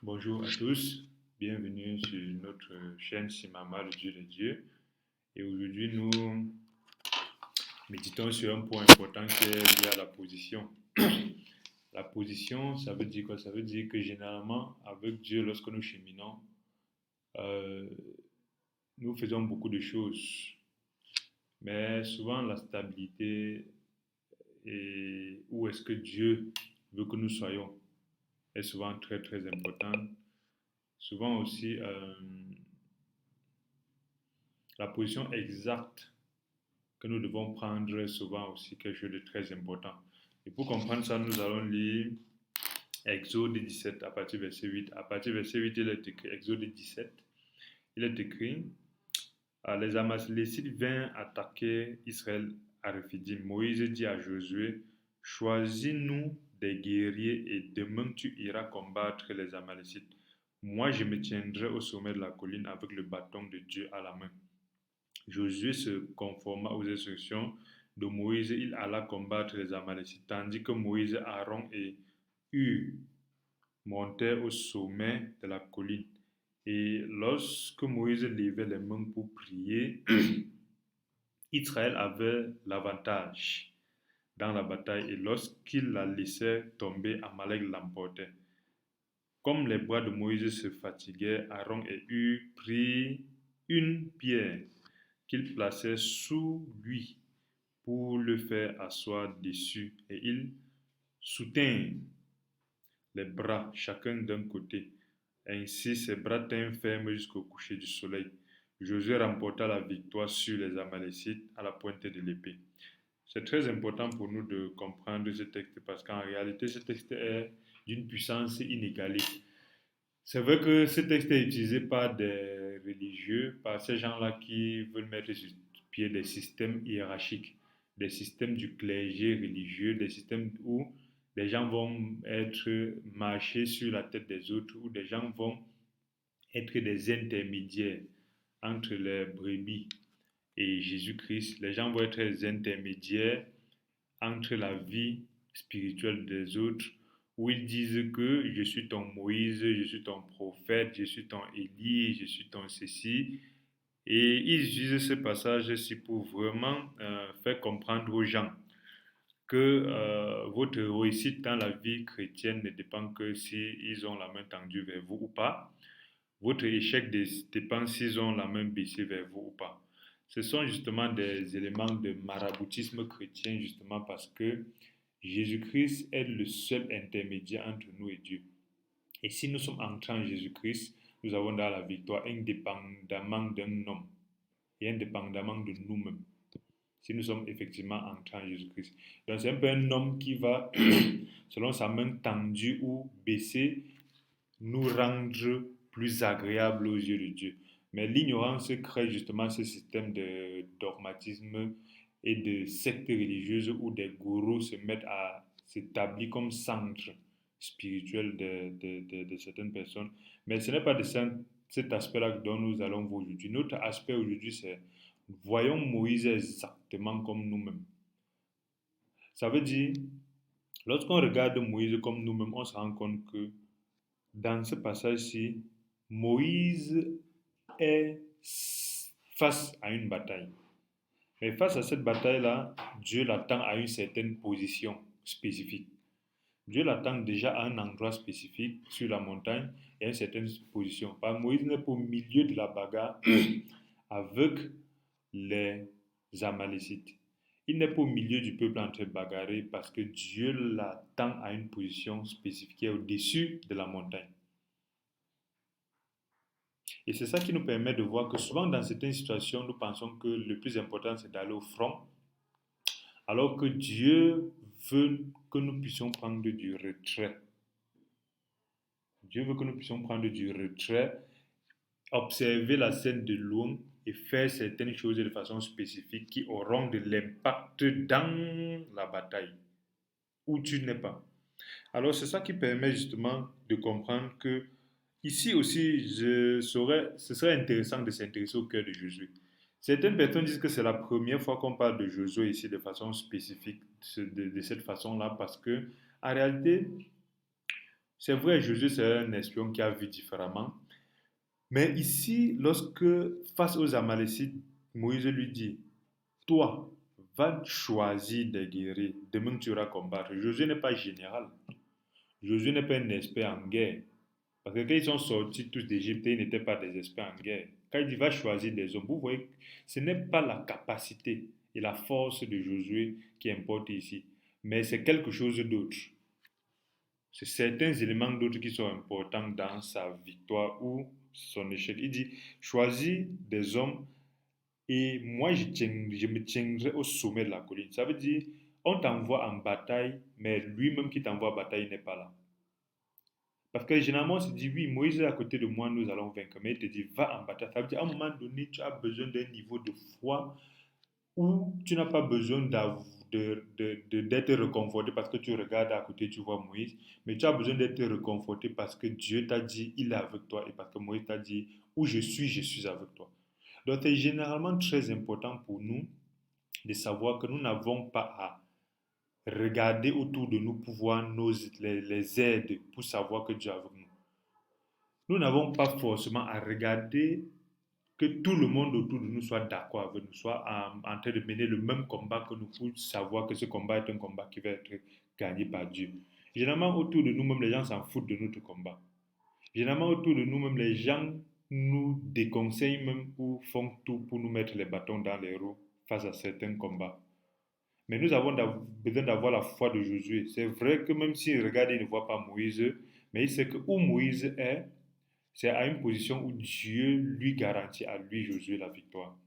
Bonjour à tous, bienvenue sur notre chaîne Simama, le Dieu des dieux. Et aujourd'hui, nous méditons sur un point important qui est lié à la position. La position, ça veut dire quoi? Ça veut dire que généralement, avec Dieu, lorsque nous cheminons, euh, nous faisons beaucoup de choses. Mais souvent, la stabilité et où est-ce que Dieu veut que nous soyons est souvent très, très importante. Souvent aussi, la position exacte que nous devons prendre est souvent aussi quelque chose de très important. Et pour comprendre ça, nous allons lire Exode 17 à partir du verset 8. À partir du verset 8, il est écrit, Exode 17, il est écrit, les Amalécites vinrent attaquer Israël à Rephidim. Moïse dit à Josué, choisis-nous des guerriers et demain tu iras combattre les Amalécites. Moi, je me tiendrai au sommet de la colline avec le bâton de Dieu à la main. Josué se conforma aux instructions de Moïse, il alla combattre les Amalécites, tandis que Moïse, Aaron et Hur montèrent au sommet de la colline. Et lorsque Moïse levait les mains pour prier, Israël avait l'avantage dans la bataille et lorsqu'il la laissait tomber, Amalek l'emportait. Comme les bras de Moïse se fatiguaient, Aaron et Hur prirent une pierre qu'ils plaçaient sous lui pour le faire asseoir dessus et ils soutinrent les bras chacun d'un côté. Ainsi ses bras tinrent ferme jusqu'au coucher du soleil. Josué remporta la victoire sur les Amalécites à la pointe de l'épée. C'est très important pour nous de comprendre ce texte parce qu'en réalité, ce texte est d'une puissance inégalée. C'est vrai que ce texte est utilisé par des religieux, par ces gens-là qui veulent mettre sur pied des systèmes hiérarchiques, des systèmes du clergé religieux, des systèmes où des gens vont être marchés sur la tête des autres, où des gens vont être des intermédiaires entre les brebis et Jésus-Christ. Les gens vont être des intermédiaires entre la vie spirituelle des autres, où ils disent que je suis ton Moïse, je suis ton prophète, je suis ton Élie, je suis ton ceci. Et ils utilisent ce passage-ci pour vraiment faire comprendre aux gens que votre réussite dans la vie chrétienne ne dépend que s'ils ont la main tendue vers vous ou pas. Votre échec dépend s'ils ont la main baissée vers vous ou pas. Ce sont justement des éléments de maraboutisme chrétien, justement parce que Jésus-Christ est le seul intermédiaire entre nous et Dieu. Et si nous sommes entrés en Jésus-Christ, nous avons dans la victoire indépendamment d'un homme et indépendamment de nous-mêmes. Si nous sommes effectivement entrés en Jésus-Christ. Donc c'est un peu un homme qui va, selon sa main tendue ou baissée, nous rendre plus agréables aux yeux de Dieu. Mais l'ignorance crée justement ce système de dogmatisme et de sectes religieuses où des gourous se mettent à s'établir comme centre spirituel de certaines personnes. Mais ce n'est pas de cet aspect-là dont nous allons voir aujourd'hui. Notre aspect aujourd'hui, c'est voyons Moïse exactement comme nous-mêmes. Ça veut dire, lorsqu'on regarde Moïse comme nous-mêmes, on se rend compte que dans ce passage-ci, Moïse est face à une bataille. Mais face à cette bataille-là, Dieu l'attend à une certaine position spécifique. Dieu l'attend déjà à un endroit spécifique sur la montagne et à une certaine position. Par Moïse n'est pas au milieu de la bagarre avec les Amalécites. Il n'est pas au milieu du peuple en train de bagarrer parce que Dieu l'attend à une position spécifique au-dessus de la montagne. Et c'est ça qui nous permet de voir que souvent dans certaines situations, nous pensons que le plus important, c'est d'aller au front, alors que Dieu veut que nous puissions prendre du retrait. Dieu veut que nous puissions prendre du retrait, observer la scène de loin et faire certaines choses de façon spécifique qui auront de l'impact dans la bataille où tu n'es pas. Alors c'est ça qui permet justement de comprendre que ici aussi, ce serait intéressant de s'intéresser au cœur de Jésus. Certaines personnes disent que c'est la première fois qu'on parle de Josué ici de façon spécifique, de cette façon-là, parce que en réalité, C'est vrai, Josué, c'est un espion qui a vu différemment. Mais ici, lorsque, face aux Amalécites, Moïse lui dit, toi, va choisir des guerriers, demain tu iras combattre. Josué n'est pas général. Josué n'est pas un expert en guerre. Parce que quand ils sont sortis tous d'Égypte, ils n'étaient pas des experts en guerre. Quand il dit va choisir des hommes, vous voyez, ce n'est pas la capacité et la force de Josué qui importe ici, mais c'est quelque chose d'autre. C'est certains éléments d'autres qui sont importants dans sa victoire ou son échec. Il dit choisis des hommes et moi je me tiendrai au sommet de la colline. Ça veut dire on t'envoie en bataille, mais lui-même qui t'envoie en bataille n'est pas là. Parce que généralement, on se dit, oui, Moïse est à côté de moi, nous allons vaincre. Mais il te dit, va en bataille. Ça veut dire, à un moment donné, tu as besoin d'un niveau de foi où tu n'as pas besoin d'être réconforté parce que tu regardes à côté, tu vois Moïse. Mais tu as besoin d'être réconforté parce que Dieu t'a dit, il est avec toi. Et parce que Moïse t'a dit, où je suis avec toi. Donc, c'est généralement très important pour nous de savoir que nous n'avons pas à regarder autour de nous pour voir les aides pour savoir que Dieu est avec nous. Nous n'avons pas forcément à regarder que tout le monde autour de nous soit d'accord avec nous, soit en train de mener le même combat que nous pour savoir que ce combat est un combat qui va être gagné par Dieu. Généralement, autour de nous-mêmes, les gens s'en foutent de notre combat. Généralement, autour de nous-mêmes, les gens nous déconseillent même ou font tout pour nous mettre les bâtons dans les roues face à certains combats. Mais nous avons besoin d'avoir la foi de Josué. C'est vrai que même s'il regarde, il ne voit pas Moïse, mais il sait que où Moïse est, c'est à une position où Dieu lui garantit à lui, Josué, la victoire.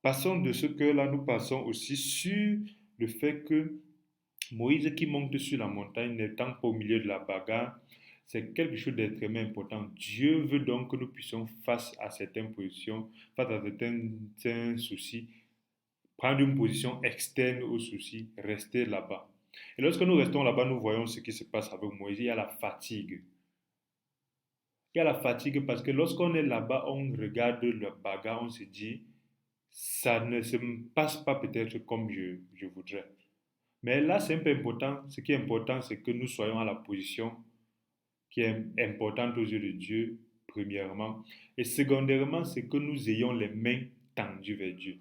Passons de ce que là, nous passons aussi sur le fait que Moïse qui monte sur la montagne n'étant pas au milieu de la bagarre, c'est quelque chose d'extrêmement important. Dieu veut donc que nous puissions, face à certaines positions, face à certains soucis, prendre une position externe aux soucis, rester là-bas. Et lorsque nous restons là-bas, nous voyons ce qui se passe avec Moïse. Il y a la fatigue. Il y a la fatigue parce que lorsqu'on est là-bas, on regarde le bagarre, on se dit, ça ne se passe pas peut-être comme je voudrais. Mais là, c'est un peu important. Ce qui est important, c'est que nous soyons à la position qui est importante aux yeux de Dieu, premièrement. Et secondairement, c'est que nous ayons les mains tendues vers Dieu.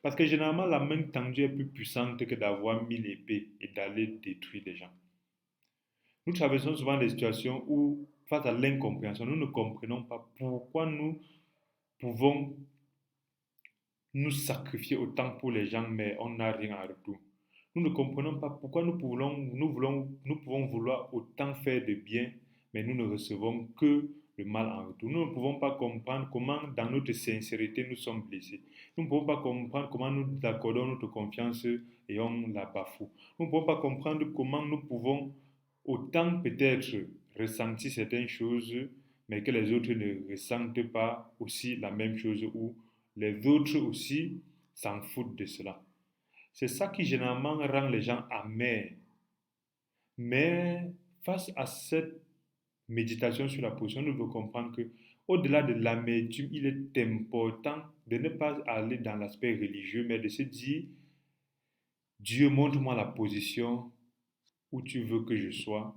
Parce que généralement, la main tendue est plus puissante que d'avoir 1000 épées et d'aller détruire les gens. Nous traversons souvent des situations où, face à l'incompréhension, nous ne comprenons pas pourquoi nous pouvons nous sacrifier autant pour les gens, mais on n'a rien en retour. Nous ne comprenons pas pourquoi nous pouvons vouloir autant faire de bien, mais nous ne recevons que le mal en retour. Nous ne pouvons pas comprendre comment, dans notre sincérité, nous sommes blessés. Nous ne pouvons pas comprendre comment nous accordons notre confiance et on la bafoue. Nous ne pouvons pas comprendre comment nous pouvons autant peut-être ressentir certaines choses, mais que les autres ne ressentent pas aussi la même chose ou les autres aussi s'en foutent de cela. C'est ça qui généralement rend les gens amers. Mais face à cette méditation sur la position, nous devons comprendre que au-delà de l'amertume, il est important de ne pas aller dans l'aspect religieux, mais de se dire, Dieu, montre-moi la position où tu veux que je sois.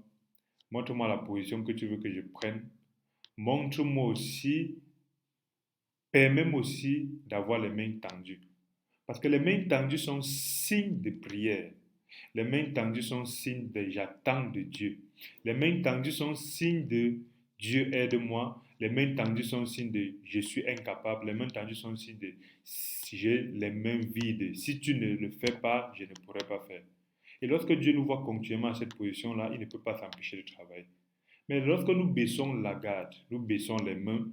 Montre-moi la position que tu veux que je prenne. Montre-moi aussi, permets-moi aussi d'avoir les mains tendues. Parce que les mains tendues sont signes de prière. Les mains tendues sont signes de j'attends de Dieu. Les mains tendues sont signes de Dieu aide-moi. Les mains tendues sont signes de je suis incapable. Les mains tendues sont signes de si j'ai les mains vides. Si tu ne le fais pas, je ne pourrai pas faire. Et lorsque Dieu nous voit continuellement à cette position-là, il ne peut pas s'empêcher de travailler. Mais lorsque nous baissons la garde, nous baissons les mains,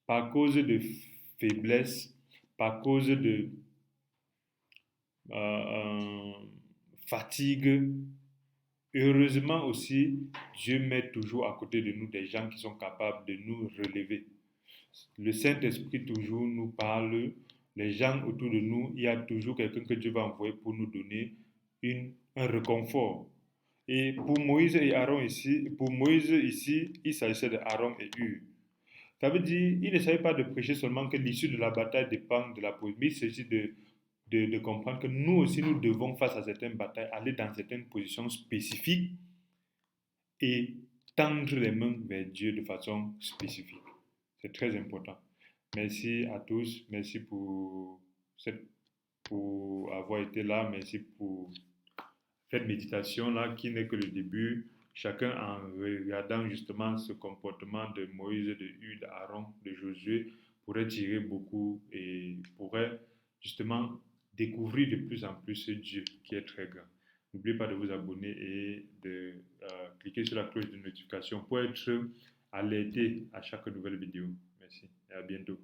par cause de faiblesse, par cause de euh, fatigue. Heureusement aussi, Dieu met toujours à côté de nous des gens qui sont capables de nous relever. Le Saint-Esprit toujours nous parle, les gens autour de nous, il y a toujours quelqu'un que Dieu va envoyer pour nous donner un réconfort. Et pour Moïse et Aaron ici, pour Moïse ici, il s'agissait de Aaron et Hur. Ça veut dire, il ne savait pas de prêcher seulement que l'issue de la bataille dépend de la position, mais il s'agit de comprendre que nous aussi, nous devons, face à certaines batailles, aller dans certaines positions spécifiques et tendre les mains vers Dieu de façon spécifique. C'est très important. Merci à tous. Merci pour avoir été là. Merci pour cette méditation-là qui n'est que le début. Chacun en regardant justement ce comportement de Moïse, de Hud, d'Aaron, de Josué, pourrait tirer beaucoup et pourrait justement découvrir de plus en plus ce Dieu qui est très grand. N'oubliez pas de vous abonner et de cliquer sur la cloche de notification pour être alerté à chaque nouvelle vidéo. Merci et à bientôt.